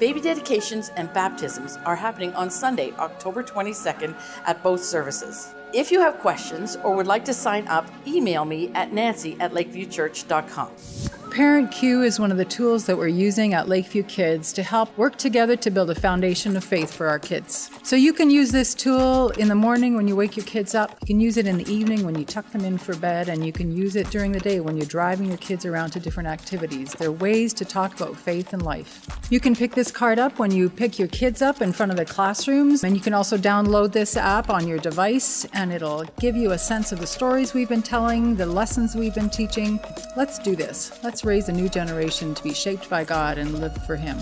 Baby dedications and baptisms are happening on Sunday, October 22nd at both services. If you have questions or would like to sign up, email me at nancy@lakeviewchurch.com. Parent Q is one of the tools that we're using at Lakeview Kids to help work together to build a foundation of faith for our kids. So you can use this tool in the morning when you wake your kids up, you can use it in the evening when you tuck them in for bed, and you can use it during the day when you're driving your kids around to different activities. There are ways to talk about faith and life. You can pick this card up when you pick your kids up in front of the classrooms, and you can also download this app on your device, and it'll give you a sense of the stories we've been telling, the lessons we've been teaching. Let's do this. Let's raise a new generation to be shaped by God and live for Him.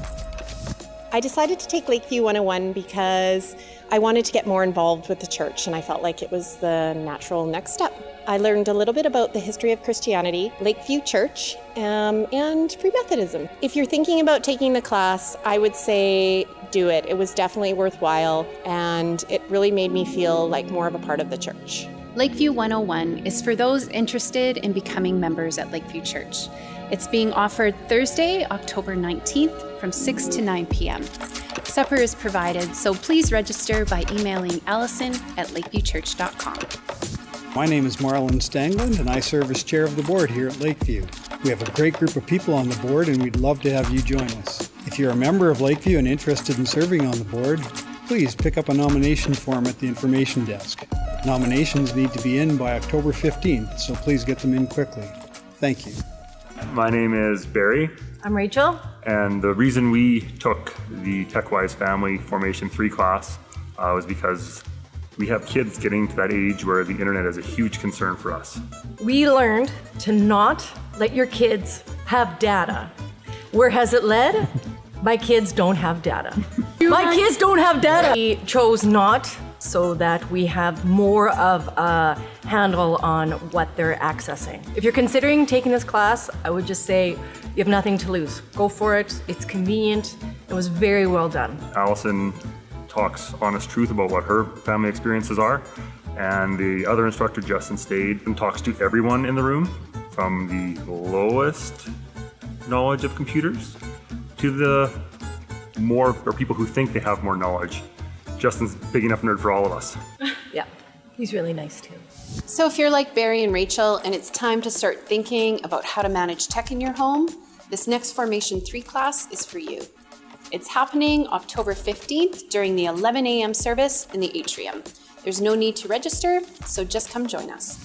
I decided to take Lakeview 101 because I wanted to get more involved with the church, and I felt like it was the natural next step. I learned a little bit about the history of Christianity, Lakeview Church, and Free Methodism. If you're thinking about taking the class, I would say do it. It was definitely worthwhile, and it really made me feel like more of a part of the church. Lakeview 101 is for those interested in becoming members at Lakeview Church. It's being offered Thursday, October 19th from 6 to 9 p.m. Supper is provided, so please register by emailing allison@lakeviewchurch.com. My name is Marlon Stangland, and I serve as chair of the board here at Lakeview. We have a great group of people on the board, and we'd love to have you join us. If you're a member of Lakeview and interested in serving on the board, please pick up a nomination form at the information desk. Nominations need to be in by October 15th, so please get them in quickly. Thank you. My name is Barry. I'm Rachel. And the reason we took the TechWise Family Formation 3 class was because we have kids getting to that age where the internet is a huge concern for us. We learned to not let your kids have data. Where has it led? My kids don't have data. My kids don't have data. We chose not, so that we have more of a handle on what they're accessing. If you're considering taking this class, I would just say you have nothing to lose. Go for it. It's convenient. It was very well done. Allison talks honest truth about what her family experiences are, and the other instructor, Justin, stayed and talks to everyone in the room, from the lowest knowledge of computers to the more, or people who think they have more knowledge. Justin's a big enough nerd for all of us. Yeah, he's really nice too. So if you're like Barry and Rachel and it's time to start thinking about how to manage tech in your home, this next Formation 3 class is for you. It's happening October 15th during the 11 a.m. service in the atrium. There's no need to register, so just come join us.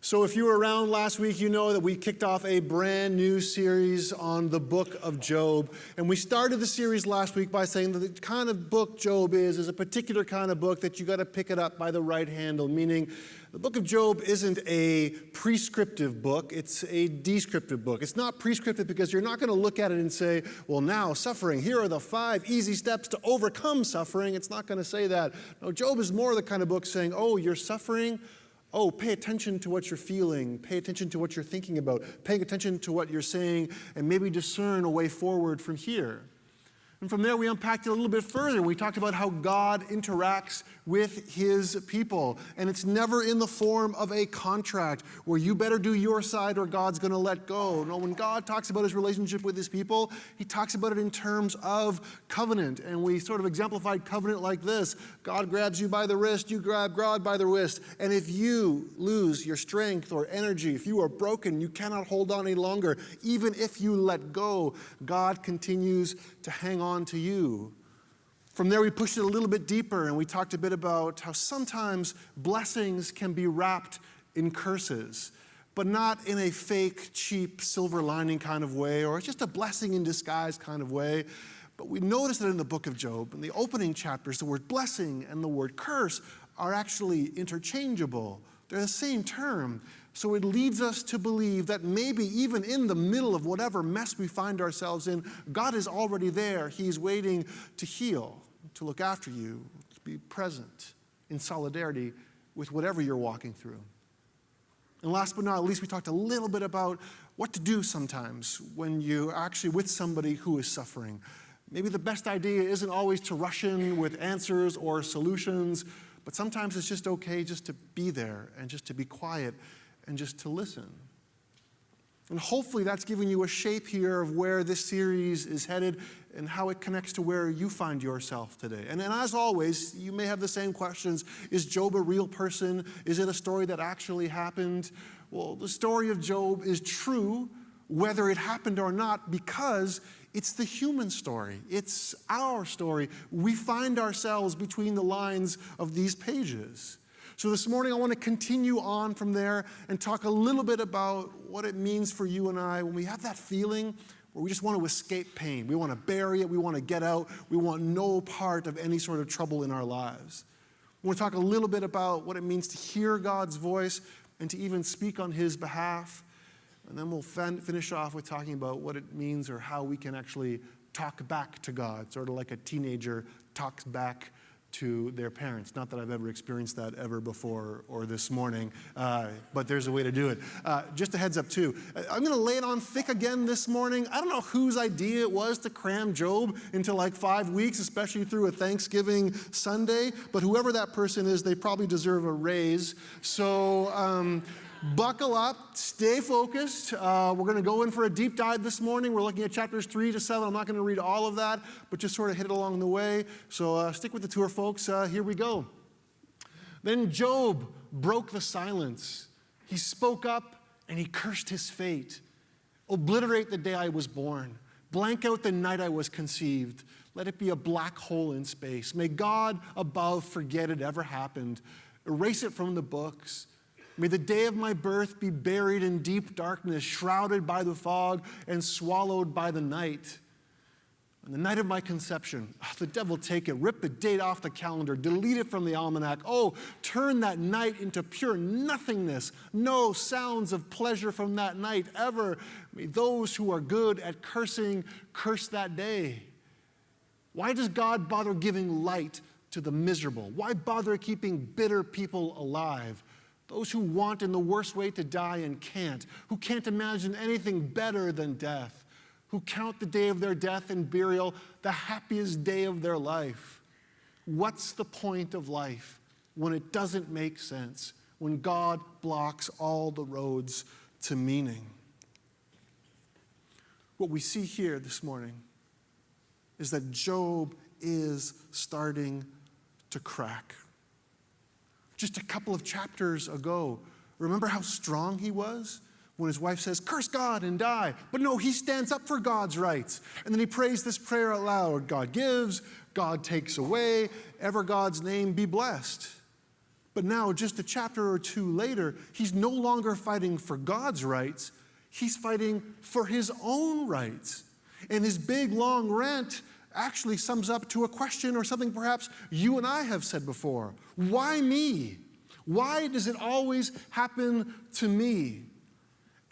So if you were around last week, you know that we kicked off a brand new series on the book of Job. And we started the series last week by saying that the kind of book Job is a particular kind of book that you got to pick it up by the right handle, meaning the book of Job isn't a prescriptive book, it's a descriptive book. It's not prescriptive because you're not going to look at it and say, well, now suffering, here are the 5 easy steps to overcome suffering. It's not going to say that. No, Job is more the kind of book saying, oh, you're suffering? Oh, pay attention to what you're feeling, pay attention to what you're thinking about, paying attention to what you're saying, and maybe discern a way forward from here. And from there, we unpacked it a little bit further. We talked about how God interacts with His people. And it's never in the form of a contract where you better do your side or God's going to let go. No, when God talks about His relationship with His people, He talks about it in terms of covenant. And we sort of exemplified covenant like this. God grabs you by the wrist, you grab God by the wrist. And if you lose your strength or energy, if you are broken, you cannot hold on any longer. Even if you let go, God continues to hang on to you. From there, we pushed it a little bit deeper, and we talked a bit about how sometimes blessings can be wrapped in curses, but not in a fake, cheap, silver lining kind of way, or just a blessing in disguise kind of way. But we noticed that in the book of Job, in the opening chapters, the word blessing and the word curse are actually interchangeable. They're the same term. So it leads us to believe that maybe even in the middle of whatever mess we find ourselves in, God is already there. He's waiting to heal, to look after you, to be present in solidarity with whatever you're walking through. And last but not least, we talked a little bit about what to do sometimes when you're actually with somebody who is suffering. Maybe the best idea isn't always to rush in with answers or solutions, but sometimes it's just okay just to be there and just to be quiet and just to listen. And hopefully that's giving you a shape here of where this series is headed and how it connects to where you find yourself today. And as always, you may have the same questions. Is Job a real person? Is it a story that actually happened? Well, the story of Job is true whether it happened or not, because it's the human story. It's our story. We find ourselves between the lines of these pages. So this morning I want to continue on from there and talk a little bit about what it means for you and I when we have that feeling where we just want to escape pain. We want to bury it. We want to get out. We want no part of any sort of trouble in our lives. We want to talk a little bit about what it means to hear God's voice and to even speak on his behalf. And then we'll finish off with talking about what it means or how we can actually talk back to God, sort of like a teenager talks back to their parents. Not that I've ever experienced that ever before or this morning, but there's a way to do it. Just a heads up too, I'm going to lay it on thick again this morning. I don't know whose idea it was to cram Job into like 5 weeks, especially through a Thanksgiving Sunday, but whoever that person is, they probably deserve a raise. So buckle up, stay focused. We're going to go in for a deep dive this morning. We're looking at chapters 3 to 7. I'm not going to read all of that, but just sort of hit it along the way. So stick with the tour, folks. Here we go. Then Job broke the silence. He spoke up and he cursed his fate. Obliterate the day I was born. Blank out the night I was conceived. Let it be a black hole in space. May God above forget it ever happened. Erase it from the books. May the day of my birth be buried in deep darkness, shrouded by the fog and swallowed by the night. On the night of my conception, the devil take it, rip the date off the calendar, delete it from the almanac. Oh, turn that night into pure nothingness. No sounds of pleasure from that night ever. May those who are good at cursing curse that day. Why does God bother giving light to the miserable? Why bother keeping bitter people alive? Those who want in the worst way to die and can't, who can't imagine anything better than death, who count the day of their death and burial the happiest day of their life. What's the point of life when it doesn't make sense, when God blocks all the roads to meaning? What we see here this morning is that Job is starting to crack. Just a couple of chapters ago, remember how strong he was? When his wife says, curse God and die. But no, he stands up for God's rights. And then he prays this prayer aloud. God gives, God takes away, ever God's name be blessed. But now, just a chapter or two later, he's no longer fighting for God's rights. He's fighting for his own rights. And his big, long rant actually sums up to a question or something perhaps you and I have said before. Why me? Why does it always happen to me?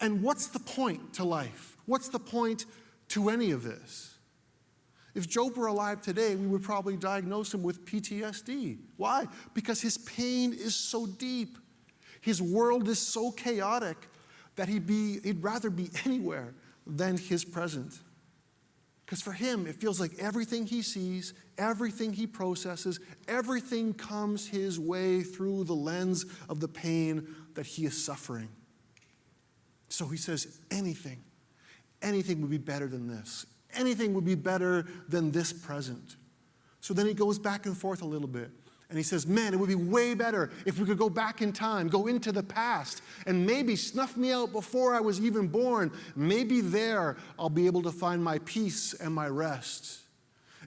And what's the point to life? What's the point to any of this? If Job were alive today, we would probably diagnose him with PTSD. Why? Because his pain is so deep. His world is so chaotic that he'd rather be anywhere than his present. Because for him, it feels like everything he sees, everything he processes, everything comes his way through the lens of the pain that he is suffering. So he says, anything would be better than this. Anything would be better than this present. So then he goes back and forth a little bit. And he says, man, it would be way better if we could go back in time, go into the past, and maybe snuff me out before I was even born. Maybe there I'll be able to find my peace and my rest.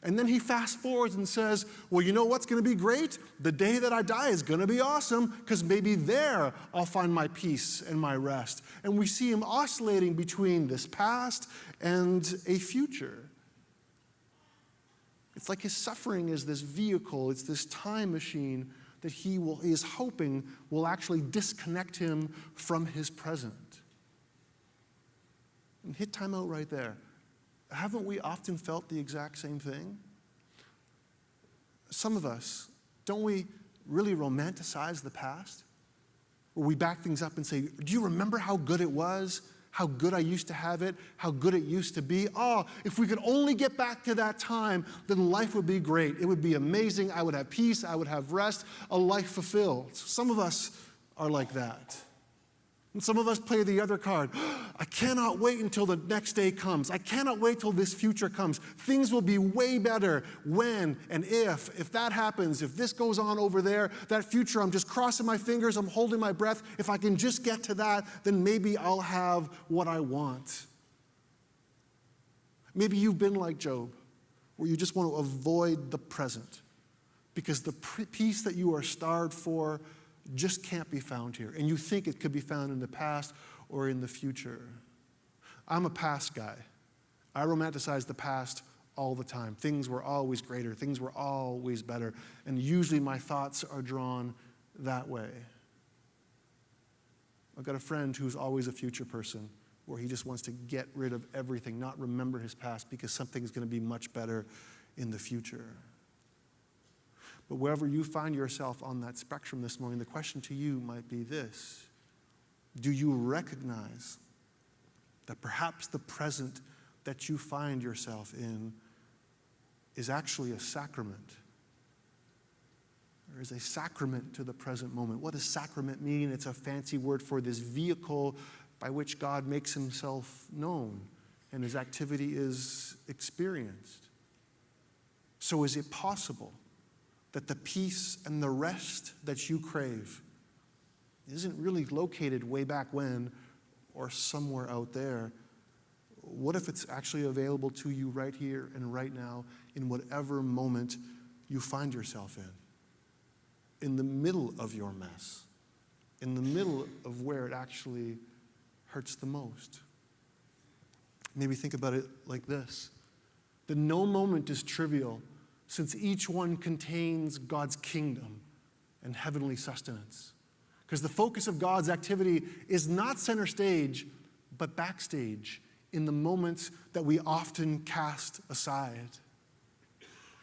And then he fast forwards and says, well, you know what's going to be great? The day that I die is going to be awesome, because maybe there I'll find my peace and my rest. And we see him oscillating between this past and a future. It's like his suffering is this vehicle, it's this time machine that he is hoping will actually disconnect him from his present. And hit time out right there. Haven't we often felt the exact same thing? Some of us, don't we really romanticize the past? Where we back things up and say, do you remember how good it was? how good I used to have it, how good it used to be. Oh, if we could only get back to that time, then life would be great. It would be amazing. I would have peace. I would have rest, a life fulfilled. Some of us are like that. And some of us play the other card. I cannot wait until the next day comes. I cannot wait till this future comes. Things will be way better when and if that happens, if this goes on over there, that future, I'm just crossing my fingers, I'm holding my breath. If I can just get to that, then maybe I'll have what I want. Maybe you've been like Job, where you just want to avoid the present because the peace that you are starved for just can't be found here. And you think it could be found in the past or in the future. I'm a past guy. I romanticize the past all the time. Things were always greater. Things were always better. And usually my thoughts are drawn that way. I've got a friend who's always a future person, where he just wants to get rid of everything, not remember his past, because something's going to be much better in the future. But wherever you find yourself on that spectrum this morning, the question to you might be this: do you recognize that perhaps the present that you find yourself in is actually a sacrament? There is a sacrament to the present moment. What does sacrament mean? It's a fancy word for this vehicle by which God makes himself known and his activity is experienced. So is it possible that the peace and the rest that you crave isn't really located way back when or somewhere out there? What if it's actually available to you right here and right now in whatever moment you find yourself in the middle of your mess, in the middle of where it actually hurts the most? Maybe think about it like this: that no moment is trivial, since each one contains God's kingdom and heavenly sustenance. Because the focus of God's activity is not center stage, but backstage in the moments that we often cast aside.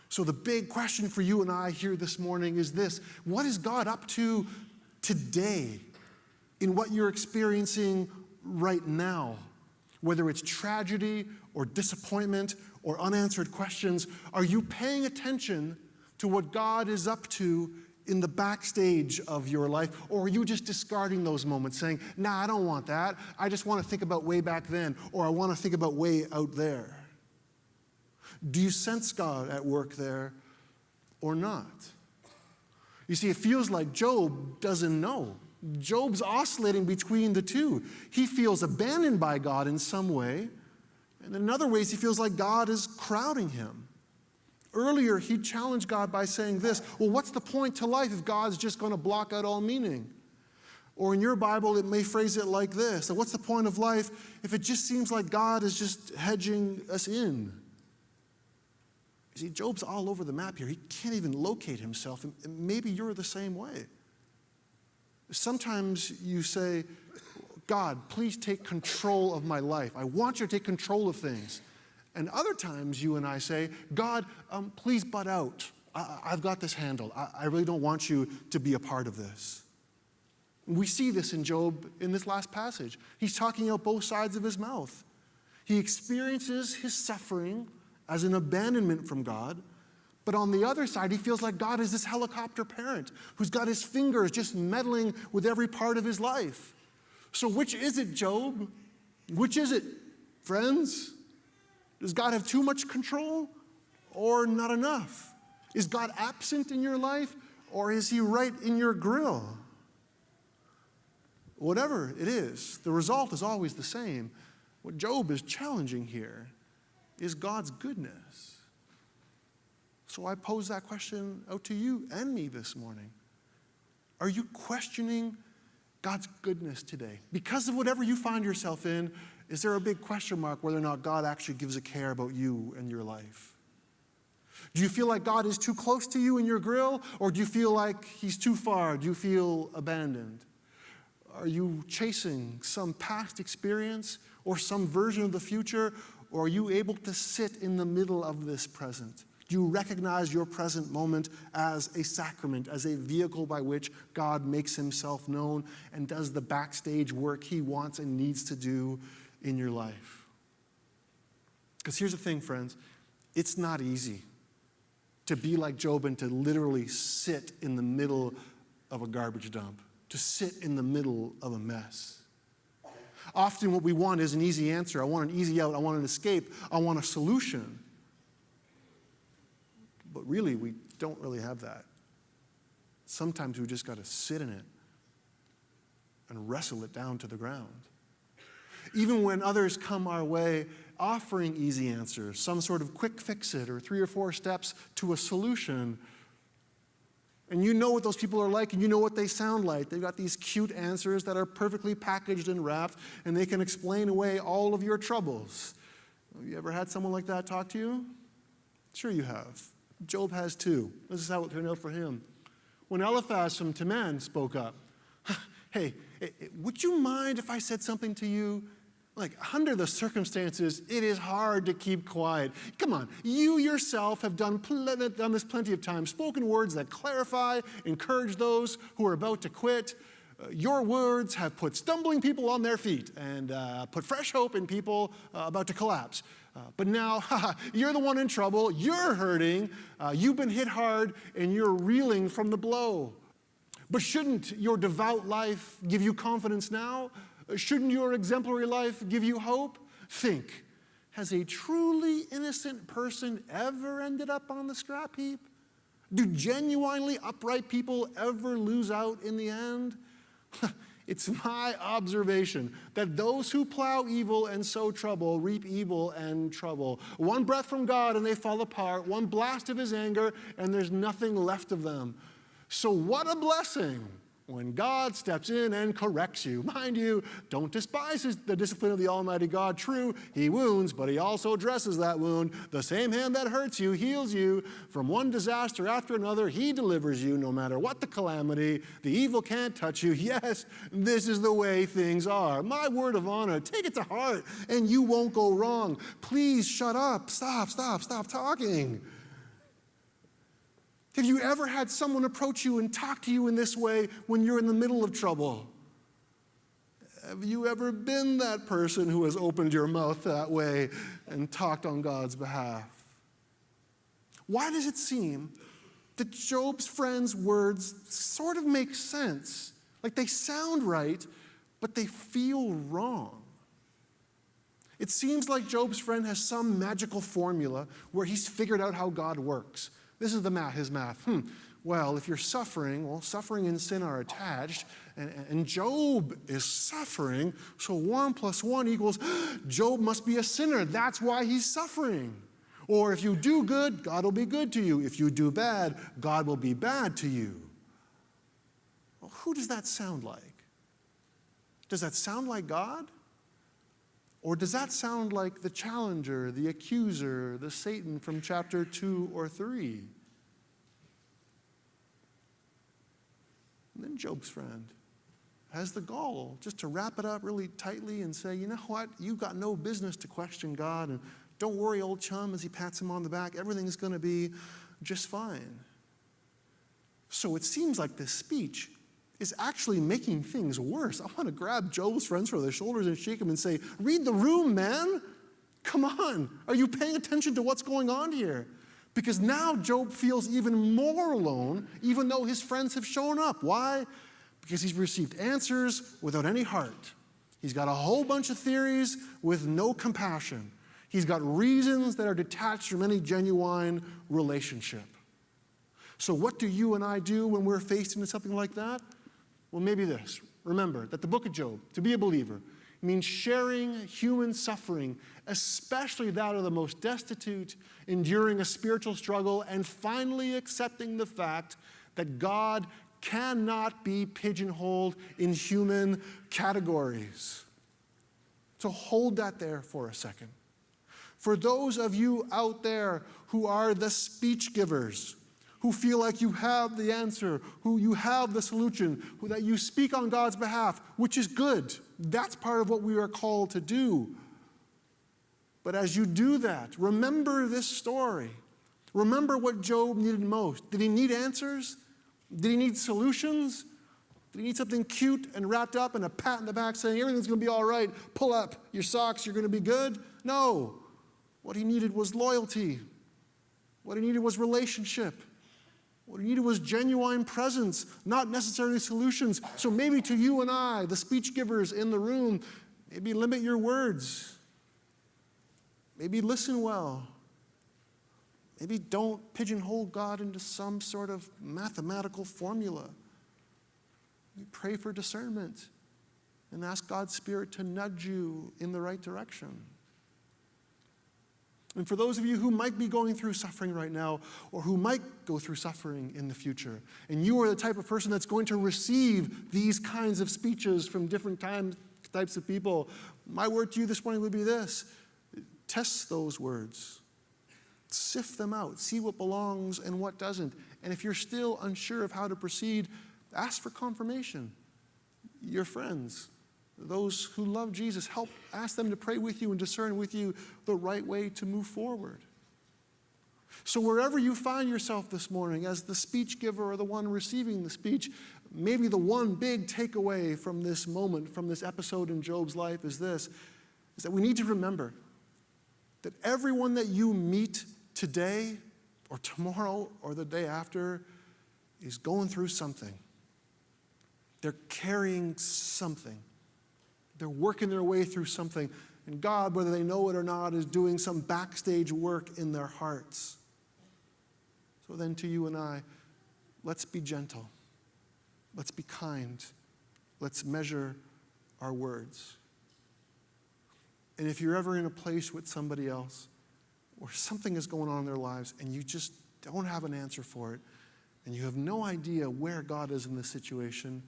So the big question for you and I here this morning is this: what is God up to today in what you're experiencing right now? Whether it's tragedy or disappointment or unanswered questions, are you paying attention to what God is up to in the backstage of your life? Or are you just discarding those moments, saying, nah, I don't want that. I just want to think about way back then, or I want to think about way out there? Do you sense God at work there or not? You see, it feels like Job doesn't know. Job's oscillating between the two. He feels abandoned by God in some way, and in other ways he feels like God is crowding him. Earlier, he challenged God by saying this: well, what's the point to life if God's just going to block out all meaning? Or in your Bible, it may phrase it like this: what's the point of life if it just seems like God is just hedging us in? You see, Job's all over the map here. He can't even locate himself, and maybe you're the same way. Sometimes you say, God, please take control of my life. I want you to take control of things. And other times you and I say, God, please butt out. I've got this handled. I really don't want you to be a part of this. We see this in Job in this last passage. He's talking out both sides of his mouth. He experiences his suffering as an abandonment from God, but on the other side, he feels like God is this helicopter parent who's got his fingers just meddling with every part of his life. So which is it, Job? Which is it, friends? Does God have too much control or not enough? Is God absent in your life, or is he right in your grill? Whatever it is, the result is always the same. What Job is challenging here is God's goodness. So I pose that question out to you and me this morning. Are you questioning God's goodness today? Because of whatever you find yourself in, is there a big question mark whether or not God actually gives a care about you and your life? Do you feel like God is too close to you in your grill, or do you feel like he's too far? Do you feel abandoned? Are you chasing some past experience or some version of the future, or are you able to sit in the middle of this present Do you recognize your present moment as a sacrament, as a vehicle by which God makes himself known and does the backstage work he wants and needs to do in your life? Because here's the thing, friends. It's not easy to be like Job and to literally sit in the middle of a garbage dump, to sit in the middle of a mess. Often what we want is an easy answer. I want an easy out. I want an escape. I want a solution. But really, we don't really have that. Sometimes we just got to sit in it and wrestle it down to the ground. Even when others come our way offering easy answers, some sort of quick fix-it or 3 or 4 steps to a solution, and you know what those people are like and you know what they sound like. They've got these cute answers that are perfectly packaged and wrapped, and they can explain away all of your troubles. Have you ever had someone like that talk to you? Sure you have. Job has too. This is how it turned out for him. When Eliphaz from Teman spoke up, hey, would you mind if I said something to you? Like, under the circumstances, it is hard to keep quiet. Come on, you yourself have done this plenty of times, spoken words that clarify, encourage those who are about to quit. Your words have put stumbling people on their feet and put fresh hope in people about to collapse. But now, you're the one in trouble, you're hurting, you've been hit hard, and you're reeling from the blow. But shouldn't your devout life give you confidence now? Shouldn't your exemplary life give you hope? Think, has a truly innocent person ever ended up on the scrap heap? Do genuinely upright people ever lose out in the end? It's my observation that those who plow evil and sow trouble reap evil and trouble. One breath from God and they fall apart. One blast of his anger and there's nothing left of them. So what a blessing when God steps in and corrects you. Mind you, don't despise the discipline of the Almighty God. True, he wounds, but he also dresses that wound. The same hand that hurts you heals you. From one disaster after another, he delivers you no matter what the calamity. The evil can't touch you. Yes, this is the way things are. My word of honor, take it to heart and you won't go wrong. Please shut up. Stop talking. Have you ever had someone approach you and talk to you in this way when you're in the middle of trouble? Have you ever been that person who has opened your mouth that way and talked on God's behalf? Why does it seem that Job's friend's words sort of make sense? Like they sound right, but they feel wrong. It seems like Job's friend has some magical formula where he's figured out how God works. This is his math. Well, if you're suffering, suffering and sin are attached, and Job is suffering, so 1 + 1 equals, Job must be a sinner. That's why he's suffering. Or if you do good, God will be good to you. If you do bad, God will be bad to you. Well, who does that sound like? Does that sound like God? Or does that sound like the challenger, the accuser, the Satan from chapter 2 or 3? And then Job's friend has the gall just to wrap it up really tightly and say, you know what, you've got no business to question God, and don't worry, old chum, as he pats him on the back, everything's going to be just fine. So it seems like this speech is actually making things worse. I want to grab Job's friends by their shoulders and shake them and say, read the room, man. Come on. Are you paying attention to what's going on here? Because now Job feels even more alone, even though his friends have shown up. Why? Because he's received answers without any heart. He's got a whole bunch of theories with no compassion. He's got reasons that are detached from any genuine relationship. So what do you and I do when we're faced into something like that? Well, maybe this. Remember that the book of Job, to be a believer, means sharing human suffering, especially that of the most destitute, enduring a spiritual struggle, and finally accepting the fact that God cannot be pigeonholed in human categories. So hold that there for a second. For those of you out there who are the speech givers, who feel like you have the answer, who you have the solution, that you speak on God's behalf, which is good. That's part of what we are called to do. But as you do that, remember this story. Remember what Job needed most. Did he need answers? Did he need solutions? Did he need something cute and wrapped up and a pat in the back saying everything's going to be all right, pull up your socks, you're going to be good? No. What he needed was loyalty. What he needed was relationship. What he needed was genuine presence, not necessarily solutions. So maybe to you and I, the speech givers in the room, maybe limit your words. Maybe listen well. Maybe don't pigeonhole God into some sort of mathematical formula. You pray for discernment and ask God's Spirit to nudge you in the right direction. And for those of you who might be going through suffering right now, or who might go through suffering in the future, and you are the type of person that's going to receive these kinds of speeches from different types of people, my word to you this morning would be this: test those words. Sift them out. See what belongs and what doesn't. And if you're still unsure of how to proceed, ask for confirmation. Your friends, those who love Jesus, ask them to pray with you and discern with you the right way to move forward. So wherever you find yourself this morning, as the speech giver or the one receiving the speech, maybe the one big takeaway from this moment, from this episode in Job's life is this, is that we need to remember that everyone that you meet today or tomorrow or the day after is going through something. They're carrying something. They're working their way through something. And God, whether they know it or not, is doing some backstage work in their hearts. So then to you and I, let's be gentle. Let's be kind. Let's measure our words. And if you're ever in a place with somebody else where something is going on in their lives and you just don't have an answer for it, and you have no idea where God is in this situation,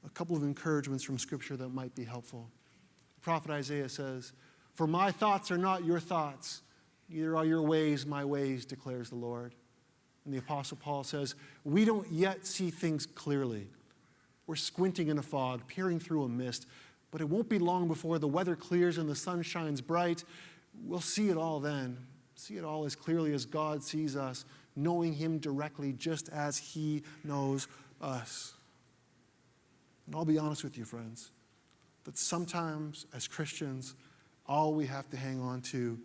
a couple of encouragements from Scripture that might be helpful. The prophet Isaiah says, "For my thoughts are not your thoughts, neither are your ways my ways, declares the Lord." And the Apostle Paul says, "We don't yet see things clearly. We're squinting in a fog, peering through a mist, but it won't be long before the weather clears and the sun shines bright. We'll see it all then. See it all as clearly as God sees us, knowing Him directly just as He knows us." And I'll be honest with you, friends, that sometimes as Christians, all we have to hang on to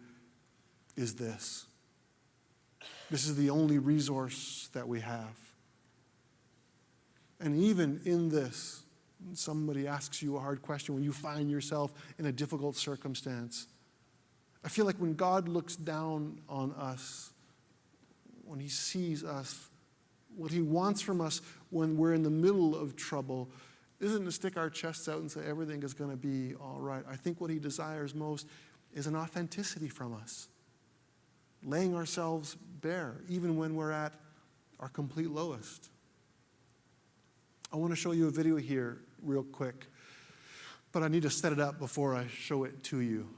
is this. This is the only resource that we have. And even in this, when somebody asks you a hard question, when you find yourself in a difficult circumstance, I feel like when God looks down on us, when He sees us, what He wants from us when we're in the middle of trouble isn't to stick our chests out and say everything is going to be all right. I think what He desires most is an authenticity from us, laying ourselves bare, even when we're at our complete lowest. I want to show you a video here real quick, but I need to set it up before I show it to you.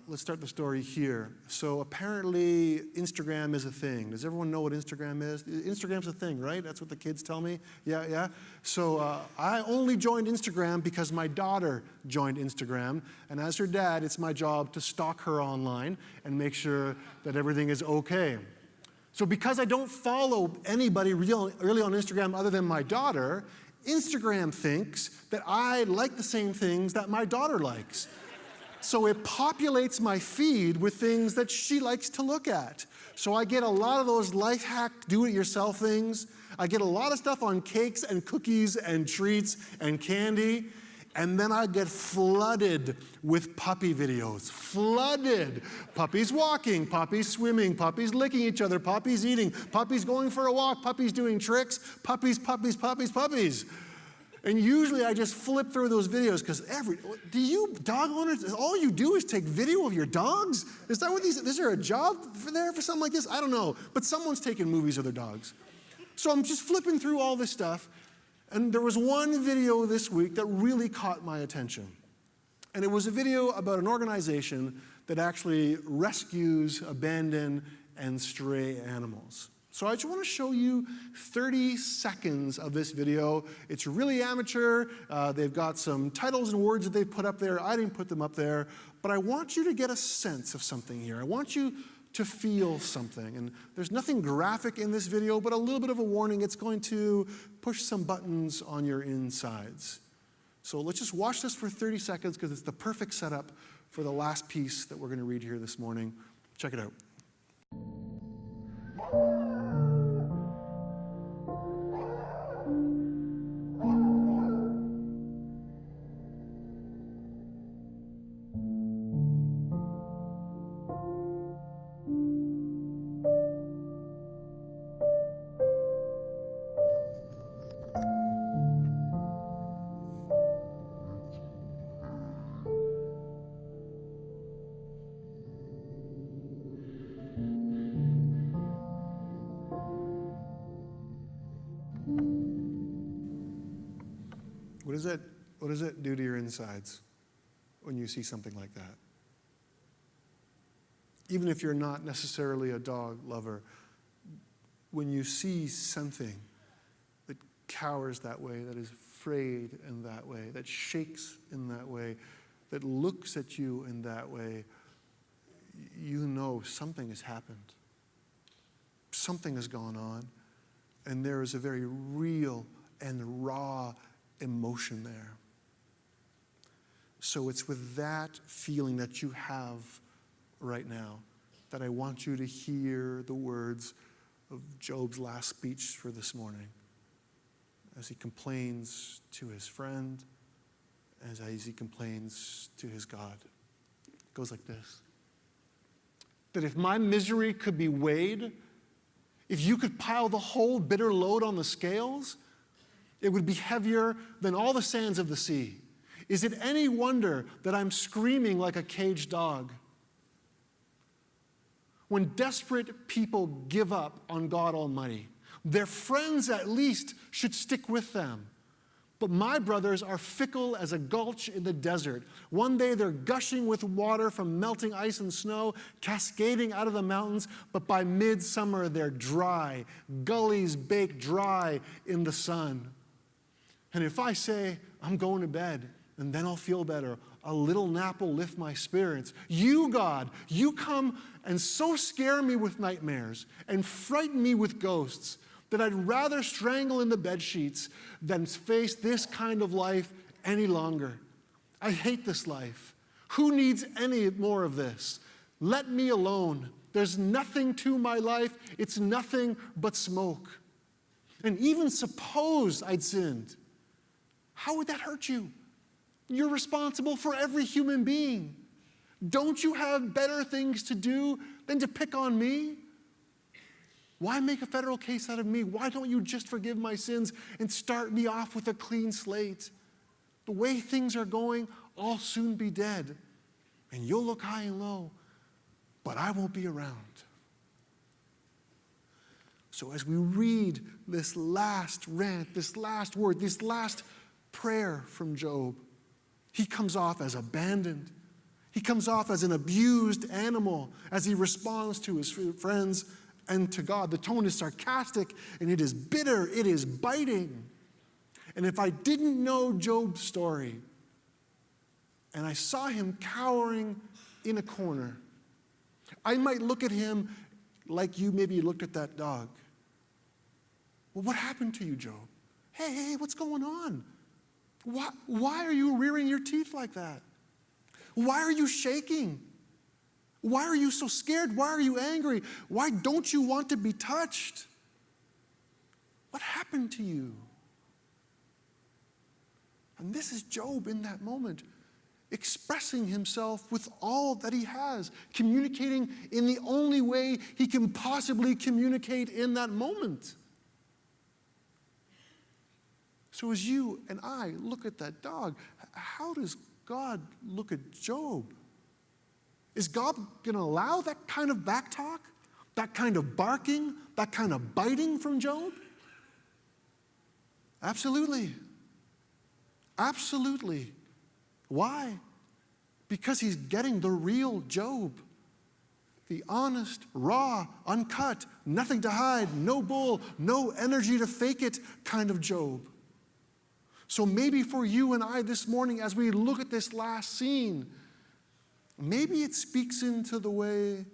Let's start the story here. So apparently Instagram is a thing. Does everyone know what Instagram is? Instagram's a thing, right? That's what the kids tell me. Yeah. So I only joined Instagram because my daughter joined Instagram. And as her dad, it's my job to stalk her online and make sure that everything is okay. So because I don't follow anybody really on Instagram other than my daughter, Instagram thinks that I like the same things that my daughter likes. So it populates my feed with things that she likes to look at. So I get a lot of those life hack, do-it-yourself things. I get a lot of stuff on cakes and cookies and treats and candy. And then I get flooded with puppy videos. Flooded. Puppies walking, puppies swimming, puppies licking each other, puppies eating, puppies going for a walk, puppies doing tricks, puppies. And usually I just flip through those videos because do you dog owners, all you do is take video of your dogs? Is that what is there a job for something like this? I don't know. But someone's taking movies of their dogs. So I'm just flipping through all this stuff. And there was one video this week that really caught my attention. And it was a video about an organization that actually rescues abandoned and stray animals. So I just want to show you 30 seconds of this video. It's really amateur. They've got some titles and words that they've put up there. I didn't put them up there. But I want you to get a sense of something here. I want you to feel something. And there's nothing graphic in this video, but a little bit of a warning. It's going to push some buttons on your insides. So let's just watch this for 30 seconds because it's the perfect setup for the last piece that we're going to read here this morning. Check it out. What does it do to your insides when you see something like that? Even if you're not necessarily a dog lover, when you see something that cowers that way, that is afraid in that way, that shakes in that way, that looks at you in that way, you know something has happened. Something has gone on, and there is a very real and raw emotion there. So it's with that feeling that you have right now that I want you to hear the words of Job's last speech for this morning as he complains to his friend, as he complains to his God. It goes like this: that if my misery could be weighed, if you could pile the whole bitter load on the scales, it would be heavier than all the sands of the sea. Is it any wonder that I'm screaming like a caged dog? When desperate people give up on God Almighty, their friends at least should stick with them. But my brothers are fickle as a gulch in the desert. One day they're gushing with water from melting ice and snow, cascading out of the mountains, but by midsummer they're dry, gullies baked dry in the sun. And if I say, I'm going to bed, and then I'll feel better, a little nap will lift my spirits. You, God, you come and so scare me with nightmares and frighten me with ghosts that I'd rather strangle in the bedsheets than face this kind of life any longer. I hate this life. Who needs any more of this? Let me alone. There's nothing to my life. It's nothing but smoke. And even suppose I'd sinned, how would that hurt you? You're responsible for every human being. Don't you have better things to do than to pick on me? Why make a federal case out of me? Why don't you just forgive my sins and start me off with a clean slate? The way things are going, I'll soon be dead. And you'll look high and low, but I won't be around. So as we read this last rant, this last word, this last prayer from Job, he comes off as abandoned. He comes off as an abused animal as he responds to his friends and to God. The tone is sarcastic and it is bitter, it is biting. And if I didn't know Job's story and I saw him cowering in a corner, I might look at him like you maybe looked at that dog. Well, what happened to you, Job? Hey, what's going on? Why are you rearing your teeth like that? Why are you shaking? Why are you so scared? Why are you angry? Why don't you want to be touched? What happened to you? And this is Job in that moment, expressing himself with all that he has, communicating in the only way he can possibly communicate in that moment. So as you and I look at that dog, how does God look at Job? Is God going to allow that kind of backtalk, that kind of barking, that kind of biting from Job? Absolutely. Absolutely. Why? Because he's getting the real Job. The honest, raw, uncut, nothing to hide, no bull, no energy to fake it kind of Job. So maybe for you and I this morning, as we look at this last scene, maybe it speaks into the way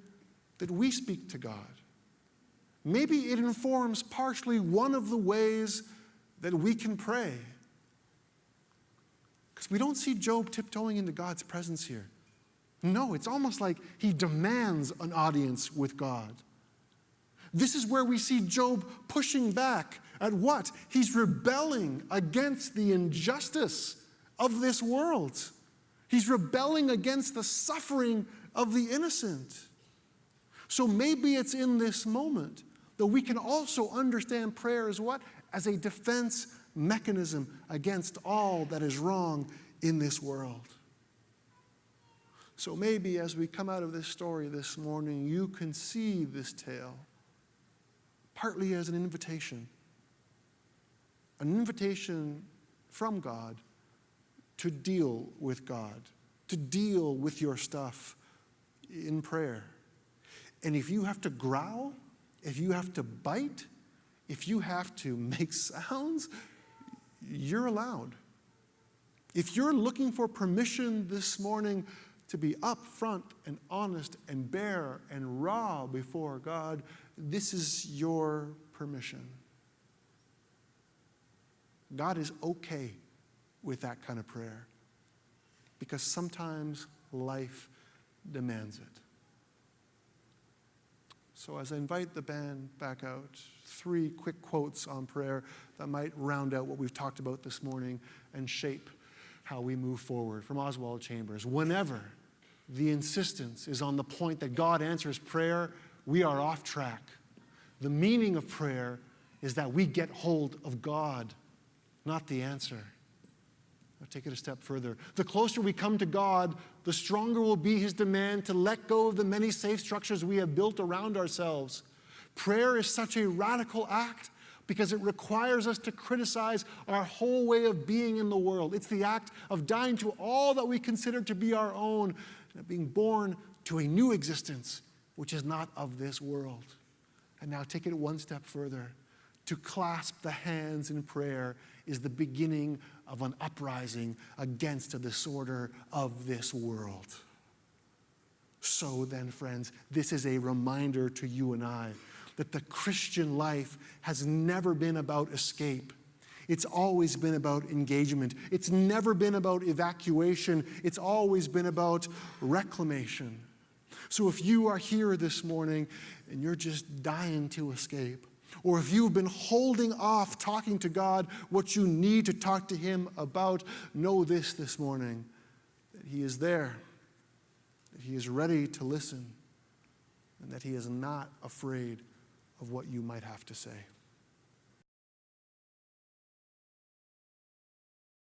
that we speak to God. Maybe it informs partially one of the ways that we can pray. Because we don't see Job tiptoeing into God's presence here. No, it's almost like he demands an audience with God. This is where we see Job pushing back at what? He's rebelling against the injustice of this world. He's rebelling against the suffering of the innocent. So maybe it's in this moment that we can also understand prayer as what? As a defense mechanism against all that is wrong in this world. So maybe as we come out of this story this morning, you can see this tale partly as an invitation from God to deal with God, to deal with your stuff in prayer. And if you have to growl, if you have to bite, if you have to make sounds, you're allowed. If you're looking for permission this morning to be upfront and honest and bare and raw before God, this is your permission. God is okay with that kind of prayer because sometimes life demands it. So as I invite the band back out, 3 quick quotes on prayer that might round out what we've talked about this morning and shape how we move forward. From Oswald Chambers: whenever the insistence is on the point that God answers prayer, we are off track. The meaning of prayer is that we get hold of God, not the answer. I'll take it a step further. The closer we come to God, the stronger will be his demand to let go of the many safe structures we have built around ourselves. Prayer is such a radical act because it requires us to criticize our whole way of being in the world. It's the act of dying to all that we consider to be our own and of being born to a new existence, which is not of this world. And now take it one step further. To clasp the hands in prayer is the beginning of an uprising against the disorder of this world. So then, friends, this is a reminder to you and I that the Christian life has never been about escape. It's always been about engagement. It's never been about evacuation. It's always been about reclamation. So if you are here this morning and you're just dying to escape, or if you've been holding off talking to God what you need to talk to him about, know this morning, that he is there, that he is ready to listen, and that he is not afraid of what you might have to say.